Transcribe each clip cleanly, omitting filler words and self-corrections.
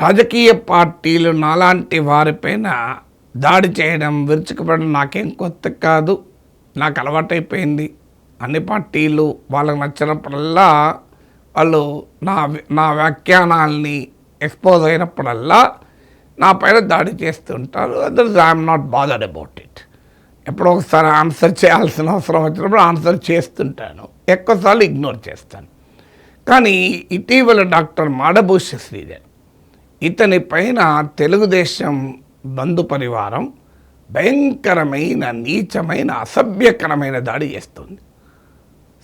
రాజకీయ పార్టీలు నాలాంటి వారిపైన దాడి చేయడం, విరుచుకుపడడం నాకేం కొత్త కాదు. నాకు అలవాటైపోయింది. అన్ని పార్టీలు వాళ్ళకి నచ్చినప్పుడల్లా వాళ్ళు నా వ్యాఖ్యానాల్ని ఎక్స్పోజ్ అయినప్పుడల్లా నా పైన దాడి చేస్తుంటారు. Others I'm not bothered about it. ఎప్పుడో ఒకసారి ఆన్సర్ చేయాల్సిన అవసరం వచ్చినప్పుడు ఆన్సర్ చేస్తుంటాను, ఎక్కువసార్లు ఇగ్నోర్ చేస్తాను. కానీ ఇటీవల డాక్టర్ మాడభూషి శ్రీధర్ ఇతని పైన తెలుగుదేశం బంధు పరివారం భయంకరమైన, నీచమైన, అసభ్యకరమైన దాడి చేస్తుంది.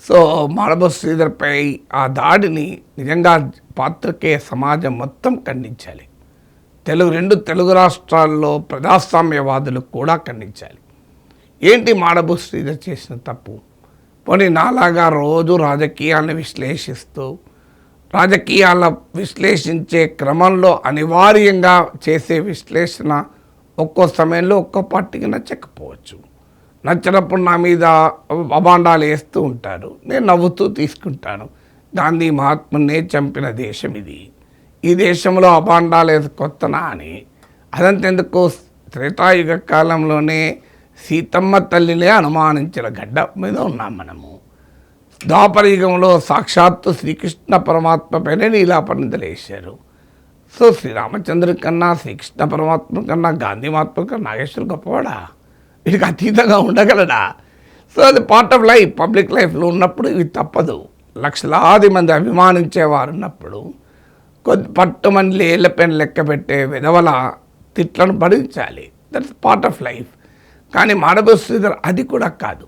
సో మాడభూషి శ్రీధర్పై ఆ దాడిని నిజంగా పాత్రికేయ సమాజం మొత్తం ఖండించాలి. రెండు తెలుగు రాష్ట్రాల్లో ప్రజాస్వామ్యవాదులు కూడా ఖండించాలి. ఏంటి మాడభూషి శ్రీధర్ చేసిన తప్పు? పోనీ నాలాగా రోజు రాజకీయాలను విశ్లేషిస్తూ, రాజకీయాల విశ్లేషించే క్రమంలో అనివార్యంగా చేసే విశ్లేషణ ఒక్కో సమయంలో ఒక్కో పార్టీకి నచ్చకపోవచ్చు. నచ్చినప్పుడు నా మీద అభాండాలు వేస్తూ ఉంటారు, నేను నవ్వుతూ తీసుకుంటాను. గాంధీ మహాత్మునే చంపిన దేశం ఇది, ఈ దేశంలో అభాండాలు కొత్తనా అని. అదంతెందుకు, త్రేతాయుగ కాలంలోనే సీతమ్మ తల్లినే అనుమానించిన గడ్డ మీద ఉన్నాం మనము. ద్వాపరయుగంలో సాక్షాత్తు శ్రీకృష్ణ పరమాత్మ పైన నీలాపనిందలు వేశారు. సో శ్రీరామచంద్రుడి కన్నా, శ్రీకృష్ణ పరమాత్మ కన్నా, గాంధీ మహాత్మ కన్నా నాగేశ్వరు గొప్పవాడా? వీడికి అతీతంగా ఉండగలడా? సో అది పార్ట్ ఆఫ్ లైఫ్. పబ్లిక్ లైఫ్లో ఉన్నప్పుడు ఇవి తప్పదు. లక్షలాది మంది అభిమానించేవారు ఉన్నప్పుడు పట్టుమని లేళ్ళ పెన్ లెక్క పెట్టే విధవల తిట్లను భరించాలి. That's part of life. కానీ మాడభూషి శ్రీధర్ అది కూడా కాదు.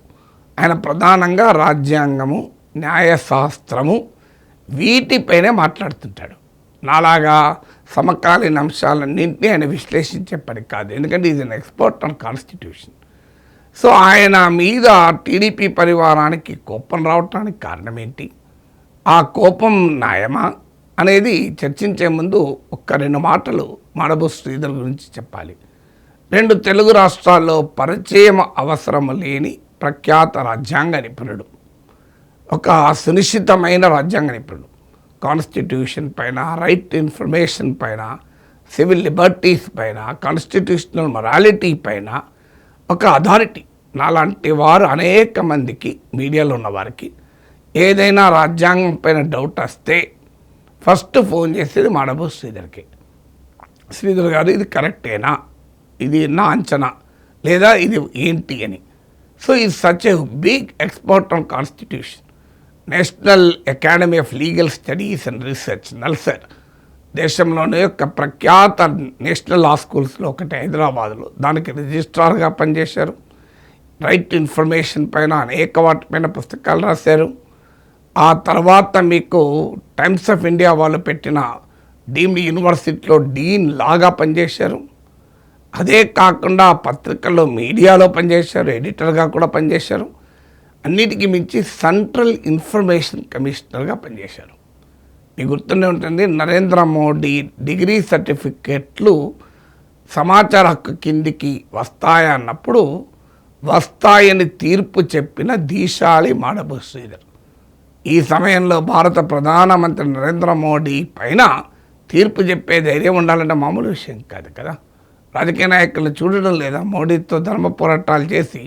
ఆయన ప్రధానంగా రాజ్యాంగము, న్యాయశాస్త్రము వీటిపైనే మాట్లాడుతుంటాడు. నాలాగా సమకాలీన అంశాలన్నింటినీ ఆయన విశ్లేషించే పని కాదు, ఎందుకంటే is an expert on constitution. So ఆయన మీద టీడీపీ పరివారానికి కోపం రావటానికి కారణం ఏంటి? ఆ కోపం న్యాయమా అనేది చర్చించే ముందు ఒక్క రెండు మాటలు మాడభూషి శ్రీధర్ గురించి చెప్పాలి. రెండు తెలుగు రాష్ట్రాల్లో పరిచయం అవసరం లేని ప్రఖ్యాత రాజ్యాంగ నిపుణుడు, ఒక సునిశ్చితమైన రాజ్యాంగ నిపుణుడు. కాన్స్టిట్యూషన్ పైన, రైట్ ఇన్ఫర్మేషన్ పైన, సివిల్ లిబర్టీస్ పైన, కాన్స్టిట్యూషనల్ మొరాలిటీ పైన ఒక అథారిటీ. నాలాంటి వారు అనేక మందికి, మీడియాలో ఉన్న వారికి ఏదైనా రాజ్యాంగం పైన డౌట్ వస్తే ఫస్ట్ ఫోన్ చేసేది మాడభూషి శ్రీధర్కి. శ్రీధర్ గారు ఇది కరెక్టేనా, ఇది నా అంచనా, లేదా ఇది ఏంటి అని. So is such a big expert on constitution. National Academy of Legal Studies and Research, NALSAR, దేశంలోనే ఒక ప్రఖ్యాత నేషనల్ లా స్కూల్స్లో ఒకటి హైదరాబాద్లో, దానికి రిజిస్ట్రార్గా పనిచేశారు. రైట్ ఇన్ఫర్మేషన్ పైన అనేక వాటిపైన పుస్తకాలు రాశారు. ఆ తర్వాత మీకు టైమ్స్ ఆఫ్ ఇండియా వాళ్ళు పెట్టిన డీమ్డ్ యూనివర్సిటీలో డీన్ లాగా పనిచేశారు. అదే కాకుండా పత్రికల్లో, మీడియాలో పనిచేశారు, ఎడిటర్గా కూడా పనిచేశారు. అన్నిటికీ మించి సెంట్రల్ ఇన్ఫర్మేషన్ కమిషనర్గా పనిచేశారు. మీకు గుర్తుండే ఉంటుంది, నరేంద్ర మోడీ డిగ్రీ సర్టిఫికెట్లు సమాచార హక్కు కిందికి వస్తాయన్నప్పుడు వస్తాయని తీర్పు చెప్పిన ధీశాలి మాడభూషి శ్రీధర్. ఈ సమయంలో భారత ప్రధానమంత్రి నరేంద్ర మోడీ పైన తీర్పు చెప్పే ధైర్యం ఉండాలంటే మామూలు విషయం కాదు కదా. రాజకీయ నాయకులు చూడడం లేదా? మోడీతో ధర్మ పోరాటాలు చేసి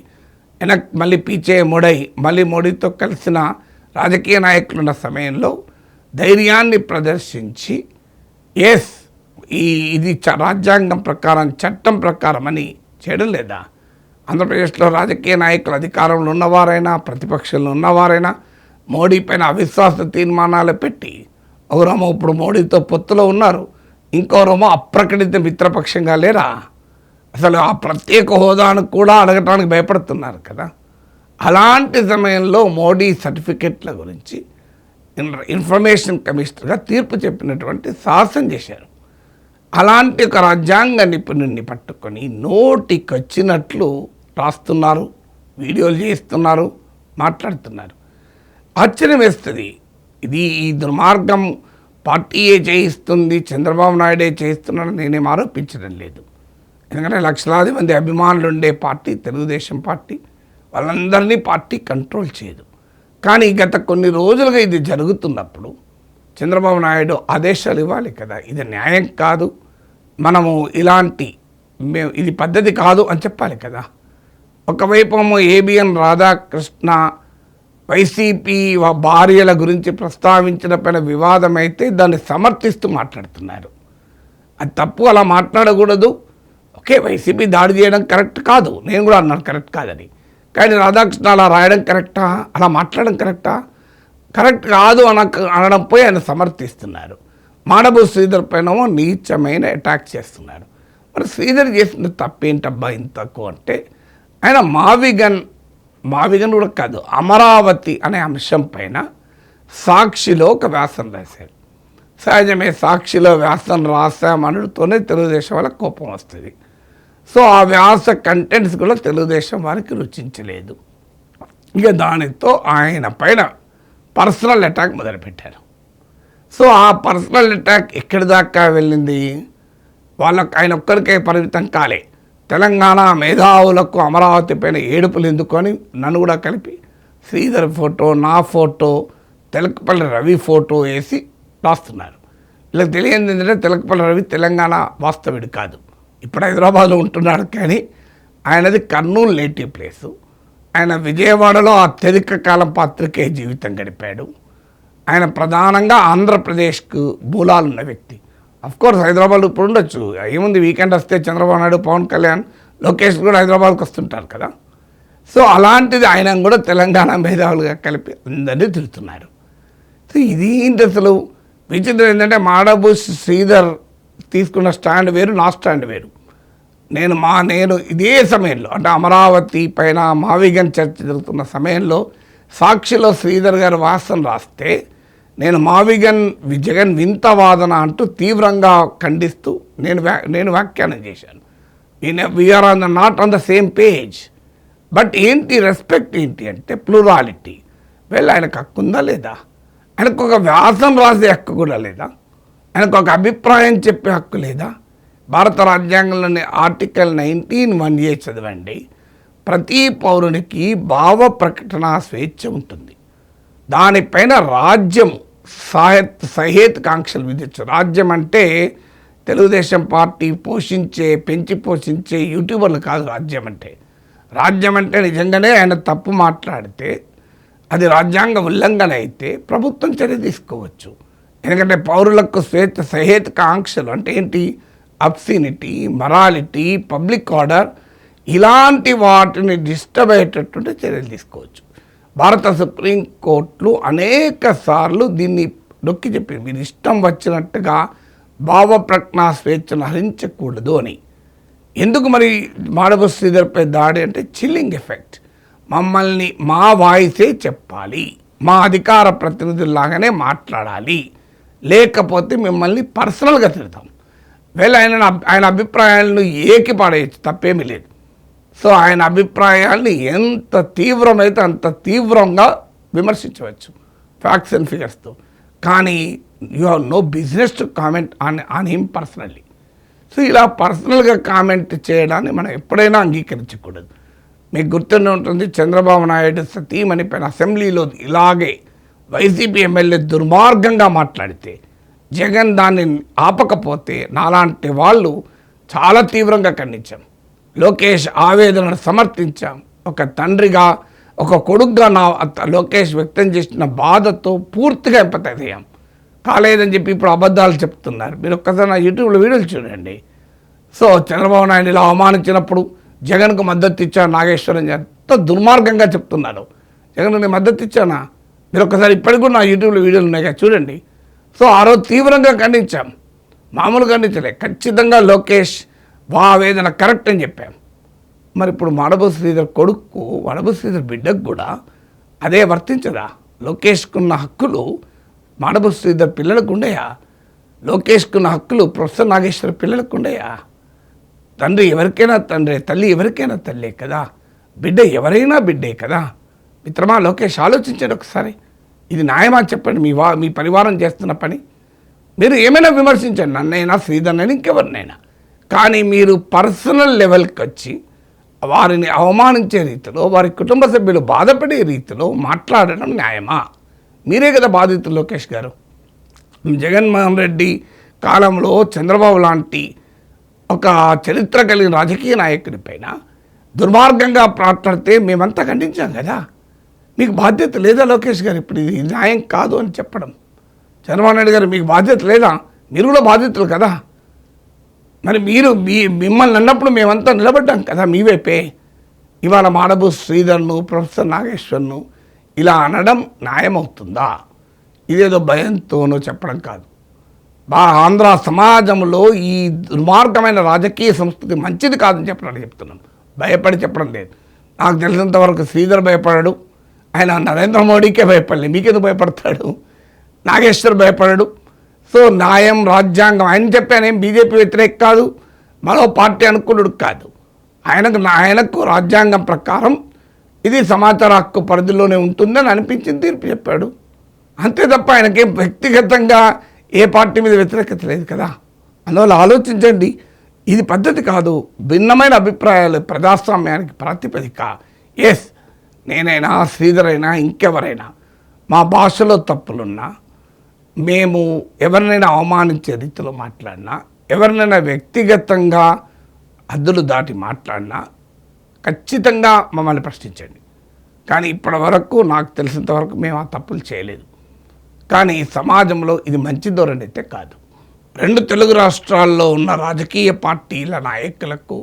మళ్ళీ పీచే ముడై మళ్ళీ మోడీతో కలిసిన రాజకీయ నాయకులు ఉన్న సమయంలో ధైర్యాన్ని ప్రదర్శించి ఎస్ ఇది రాజ్యాంగం ప్రకారం, చట్టం ప్రకారం అని చేయడం లేదా? ఆంధ్రప్రదేశ్లో రాజకీయ నాయకులు అధికారంలో ఉన్నవారైనా, ప్రతిపక్షంలో ఉన్నవారైనా మోడీ పైన అవిశ్వాస తీర్మానాలు పెట్టి, ఒకరేమో ఇప్పుడు మోడీతో పొత్తులో ఉన్నారు, ఇంకోరేమో అప్రకటిత మిత్రపక్షంగా లేరా? అసలు ఆ ప్రత్యేక హోదాను కూడా అడగటానికి భయపడుతున్నారు కదా. అలాంటి సమయంలో మోడీ సర్టిఫికెట్ల గురించి ఇన్ఫర్మేషన్ కమిషనర్గా తీర్పు చెప్పినటువంటి సాహసం చేశారు. అలాంటి ఒక రాజ్యాంగ నిపుణుడిని పట్టుకొని నోటికొచ్చినట్లు రాస్తున్నారు, వీడియోలు చేస్తున్నారు, మాట్లాడుతున్నారు. ఆశ్చర్యం వేస్తుంది. ఈ దుర్మార్గం పార్టీయే చేయిస్తుంది, చంద్రబాబు నాయుడే చేయిస్తున్నాడు నేనేం ఆరోపించడం లేదు. ఎందుకంటే లక్షలాది మంది అభిమానులు ఉండే పార్టీ తెలుగుదేశం పార్టీ, వాళ్ళందరినీ పార్టీ కంట్రోల్ చేయదు. కానీ గత కొన్ని రోజులుగా ఇది జరుగుతున్నప్పుడు చంద్రబాబు నాయుడు ఆదేశాలు ఇవ్వాలి కదా, ఇది న్యాయం కాదు, మనము ఇది పద్ధతి కాదు అని చెప్పాలి కదా. ఒకవైపు ఏబిఎన్ రాధాకృష్ణ వైసీపీ భార్యల గురించి ప్రస్తావించిన పైన వివాదం అయితే దాన్ని సమర్థిస్తూ మాట్లాడుతున్నారు. అది తప్పు, అలా మాట్లాడకూడదు. ఓకే, వైసీపీ దాడి చేయడం కరెక్ట్ కాదు, నేను కూడా అన్నాను కరెక్ట్ కాదని. కానీ రాధాకృష్ణ అలా రాయడం కరెక్టా, అలా మాట్లాడడం కరెక్టా? కరెక్ట్ కాదు అనడం పోయి ఆయన సమర్థిస్తున్నారు. మాడబు శ్రీధర్ పైన నీచమైన అటాక్ చేస్తున్నారు. మరి శ్రీధర్ చేసిన తప్పేంటబ్బా ఇంతకు అంటే, ఆయన మావిగన్ కూడా కాదు, అమరావతి అనే అంశం పైన సాక్షిలో ఒక వ్యాసం రాశారు. సహజమే, సాక్షిలో వ్యాసం రాసామనుడితోనే తెలుగుదేశం వాళ్ళకి కోపం వస్తుంది. సో ఆ వ్యాస కంటెంట్స్ కూడా తెలుగుదేశం వారికి రుచించలేదు. ఇక దానితో ఆయన పైన పర్సనల్ అటాక్ మొదలుపెట్టారు. సో ఆ పర్సనల్ అటాక్ ఎక్కడి దాకా వెళ్ళింది? ఆయన ఒక్కరికే పరిమితం కాలే. తెలంగాణ మేధావులకు అమరావతి పైన ఏడుపులు ఎందుకొని నన్ను కూడా కలిపి శ్రీధర్ ఫోటో, నా ఫోటో, తెలకపల్లి రవి ఫోటో వేసి రాస్తున్నారు. ఇలా తెలియంది ఏంటంటే తెలకపల్లి రవి తెలంగాణ వాస్తవుడు కాదు, ఇప్పుడు హైదరాబాద్లో ఉంటున్నాడు. కానీ ఆయనది కర్నూలు నేటివ్ ప్లేసు. ఆయన విజయవాడలో అత్యధిక కాలం పాత్రికే జీవితం గడిపాడు. ఆయన ప్రధానంగా ఆంధ్రప్రదేశ్కు మూలాలున్న వ్యక్తి. అఫ్కోర్స్ హైదరాబాద్లో ఇప్పుడు ఉండొచ్చు, ఏముంది, వీకెండ్ వస్తే చంద్రబాబు నాయుడు, పవన్ కళ్యాణ్, లోకేష్ కూడా హైదరాబాద్కి వస్తుంటారు కదా. సో అలాంటిది ఆయన కూడా తెలంగాణ మేధావులుగా కలిపి అందరినీ తిరుగుతున్నారు. సో ఇది అసలు విచిత్రం ఏంటంటే, మాడబు శ్రీధర్ తీసుకున్న స్టాండ్ వేరు, నా స్టాండ్ వేరు. నేను ఇదే సమయంలో, అంటే అమరావతి పైన మావిగన్ చర్చ జరుగుతున్న సమయంలో సాక్షిలో శ్రీధర్ గారు వాసన రాస్తే, నేను మావిగన్ జగన్ వింత వాదన అంటూ తీవ్రంగా ఖండిస్తూ నేను వ్యాఖ్యానం చేశాను. We're not on the same page. But ఏంటి రెస్పెక్ట్ ఏంటి అంటే ప్లూరాలిటీ. ఆయనకు హక్కు ఉందా లేదా? ఆయనకు ఒక వ్యాసం రాసే హక్కు కూడా లేదా? ఆయనకు ఒక అభిప్రాయం చెప్పే హక్కు లేదా? భారత రాజ్యాంగంలోని ఆర్టికల్ 19(1)A చదవండి. ప్రతి పౌరునికి భావ ప్రకటన స్వేచ్ఛ ఉంటుంది. దానిపైన రాజ్యం సహేతుకాంక్షలు విధించు. రాజ్యం అంటే తెలుగుదేశం పార్టీ పెంచి పోషించే యూట్యూబర్లు కాదు. రాజ్యం అంటే నిజంగానే ఆయన తప్పు మాట్లాడితే, అది రాజ్యాంగ ఉల్లంఘన అయితే ప్రభుత్వం చర్య తీసుకోవచ్చు. ఎందుకంటే పౌరులకు సహేతుక ఆంక్షలు అంటే ఏంటి? అబ్సినిటీ, మొరాలిటీ, పబ్లిక్ ఆర్డర్, ఇలాంటి వాటిని డిస్టర్బ్ అయ్యేటటువంటి చర్యలు తీసుకోవచ్చు. భారత సుప్రీంకోర్టులు అనేక సార్లు దీన్ని నొక్కి చెప్పింది, మీరు ఇష్టం వచ్చినట్టుగా భావ ప్రజ్ఞ స్వేచ్ఛను హరించకూడదు అని. ఎందుకు మరి మాడబు శ్రీధర్పై దాడి అంటే చిల్లింగ్ ఎఫెక్ట్. మమ్మల్ని మా వాయిసే చెప్పాలి, మా అధికార ప్రతినిధుల్లాగానే మాట్లాడాలి, లేకపోతే మిమ్మల్ని పర్సనల్గా తిడతాం. ఆయన అభిప్రాయాలను ఏకిపాడేయచ్చు, తప్పేమీ లేదు. సో ఆయన అభిప్రాయాల్ని ఎంత తీవ్రమైతే అంత తీవ్రంగా విమర్శించవచ్చు ఫ్యాక్ట్స్ అండ్ ఫిగర్స్తో. కానీ you have no business to comment on him personally. So ఇలా పర్సనల్గా కామెంట్ చేయడాన్ని మనం ఎప్పుడైనా అంగీకరించకూడదు. మీకు గుర్తుండి ఉంటుంది, చంద్రబాబు నాయుడు సతీమణి పైన అసెంబ్లీలో ఇలాగే వైసీపీ ఎమ్మెల్యే దుర్మార్గంగా మాట్లాడితే జగన్ దాన్ని ఆపకపోతే నాలాంటి వాళ్ళు చాలా తీవ్రంగా ఖండించాం. లోకేష్ ఆవేదనను సమర్థించాం. ఒక తండ్రిగా, ఒక కొడుకుగా లోకేష్ వ్యక్తం చేసిన బాధతో పూర్తిగా ఎంపథైజ్ అయ్యాం. కాలేదని చెప్పి ఇప్పుడు అబద్ధాలు చెప్తున్నారు. మీరు ఒక్కసారి నా యూట్యూబ్లో వీడియోలు చూడండి. సో చంద్రబాబు నాయుడు ఇలా అవమానించినప్పుడు జగన్కు మద్దతు ఇచ్చాను నాగేశ్వరం ఎంత దుర్మార్గంగా చెప్తున్నారు. జగన్ నేను మద్దతు ఇచ్చానా? మీరు ఒక్కసారి ఇప్పటికి కూడా నా యూట్యూబ్లో వీడియోలు ఉన్నాయి కదా, చూడండి. సో ఆ రోజు తీవ్రంగా ఖండించాం, మామూలుగా ఖండించలే. ఖచ్చితంగా లోకేష్ ఆవేదన కరెక్ట్ అని చెప్పాం. మరి ఇప్పుడు మాడబు శ్రీధర్ కొడుకు, మాడబు శ్రీధర్ బిడ్డకు కూడా అదే వర్తించదా? లోకేష్కున్న హక్కులు మాడబు శ్రీధర్ పిల్లలకు ఉండయా? లోకేష్కున్న హక్కులు ప్రొఫెసర్ నాగేశ్వర పిల్లలకు ఉండయా? తండ్రి ఎవరికైనా తండ్రి, తల్లి ఎవరికైనా తల్లే కదా, బిడ్డ ఎవరైనా బిడ్డే కదా. మిత్రమా, లోకేష్ ఆలోచించండి ఒకసారి. ఇది న్యాయమా చెప్పండి? మీ పరివారం చేస్తున్న పని. మీరు ఏమైనా విమర్శించండి, నన్నైనా, శ్రీధర్నైనా, ఇంకెవరినైనా. కానీ మీరు పర్సనల్ లెవెల్కి వచ్చి వారిని అవమానించే రీతిలో, వారి కుటుంబ సభ్యులు బాధపడే రీతిలో మాట్లాడడం న్యాయమా? మీరే కదా బాధితులు లోకేష్ గారు. జగన్మోహన్ రెడ్డి కాలంలో చంద్రబాబు లాంటి ఒక చరిత్ర కలిగిన రాజకీయ నాయకుడి పైన దుర్మార్గంగా మాట్లాడితే మేమంతా ఖండించాం కదా. మీకు బాధ్యత లేదా లోకేష్ గారు? ఇప్పుడు ఇది న్యాయం కాదు అని చెప్పడం. చంద్రబాబు నాయుడు గారు మీకు బాధ్యత లేదా? మీరు కూడా బాధ్యతలు కదా. మరి మీరు మిమ్మల్ని అన్నప్పుడు మేమంతా నిలబడ్డాం కదా మీ వైపే. ఇవాళ మాడబు శ్రీధర్ను, ప్రొఫెసర్ నాగేశ్వర్ను ఇలా అనడం న్యాయమవుతుందా? ఇదేదో భయంతోనో చెప్పడం కాదు. ఆంధ్ర సమాజంలో ఈ దుర్మార్గమైన రాజకీయ సంస్కృతి మంచిది కాదని చెప్పడానికి చెప్తున్నాం. భయపడి చెప్పడం లేదు. నాకు తెలిసినంతవరకు శ్రీధర్ భయపడాడు, ఆయన నరేంద్ర మోడీకే భయపడలేదు. మీకెందుకు భయపడతాడు? నాగేశ్వర్ భయపడాడు. సో న్యాయం, రాజ్యాంగం ఆయన చెప్పానేం బీజేపీ వ్యతిరేక కాదు, మరో పార్టీ అనుకూలుడు కాదు. ఆయనకు రాజ్యాంగం ప్రకారం ఇది సమాచార హక్కు పరిధిలోనే ఉంటుందని అనిపించింది, తీర్పు చెప్పాడు. అంతే తప్ప ఆయనకేం వ్యక్తిగతంగా ఏ పార్టీ మీద వ్యతిరేకత లేదు కదా. అందువల్ల ఆలోచించండి, ఇది పద్ధతి కాదు. భిన్నమైన అభిప్రాయాలు ప్రజాస్వామ్యానికి ప్రాతిపదిక. ఎస్, నేనైనా శ్రీధర్ అయినా ఇంకెవరైనా మా భాషలో తప్పులున్నా, మేము ఎవరినైనా అవమానించే రీతిలో మాట్లాడినా, ఎవరినైనా వ్యక్తిగతంగా హద్దులు దాటి మాట్లాడినా ఖచ్చితంగా మమ్మల్ని ప్రశ్నించండి. కానీ ఇప్పటి వరకు నాకు తెలిసినంత వరకు మేము ఆ తప్పులు చేయలేదు. కానీ సమాజంలో ఇది మంచి ధోరణి అయితే కాదు. 2 తెలుగు రాష్ట్రాల్లో ఉన్న రాజకీయ పార్టీల నాయకులకు,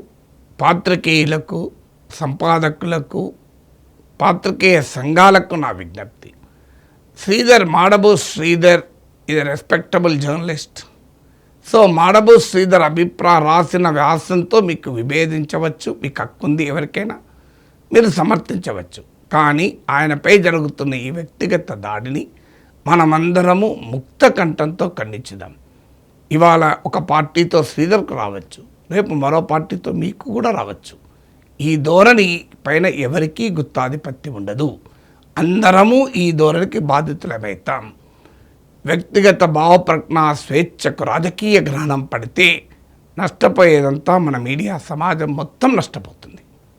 పాత్రికేయులకు, సంపాదకులకు, పాత్రికేయ సంఘాలకు నా విజ్ఞప్తి. మాడబు శ్రీధర్ ఇది రెస్పెక్టబుల్ జర్నలిస్ట్. సో మాడబు శ్రీధర్ రాసిన వ్యాసంతో మీకు విభేదించవచ్చు, మీకు హక్కుంది, ఎవరికైనా మీరు సమర్థించవచ్చు. కానీ ఆయనపై జరుగుతున్న ఈ వ్యక్తిగత దాడిని మనమందరము ముక్త కంఠంతో ఖండించుదాం. ఇవాళ ఒక పార్టీతో శ్రీధర్కు రావచ్చు, రేపు మరో పార్టీతో మీకు కూడా రావచ్చు. ఈ ధోరణి పైన ఎవరికీ గుత్తాధిపత్యం ఉండదు. అందరము ఈ ధోరణికి బాధితులమవుతాం. వ్యక్తిగత భావప్రజ్ఞ స్వేచ్ఛకు రాజకీయ గ్రహణం పడితే నష్టపోయేదంతా మన మీడియా సమాజం మొత్తం నష్టపోతుంది.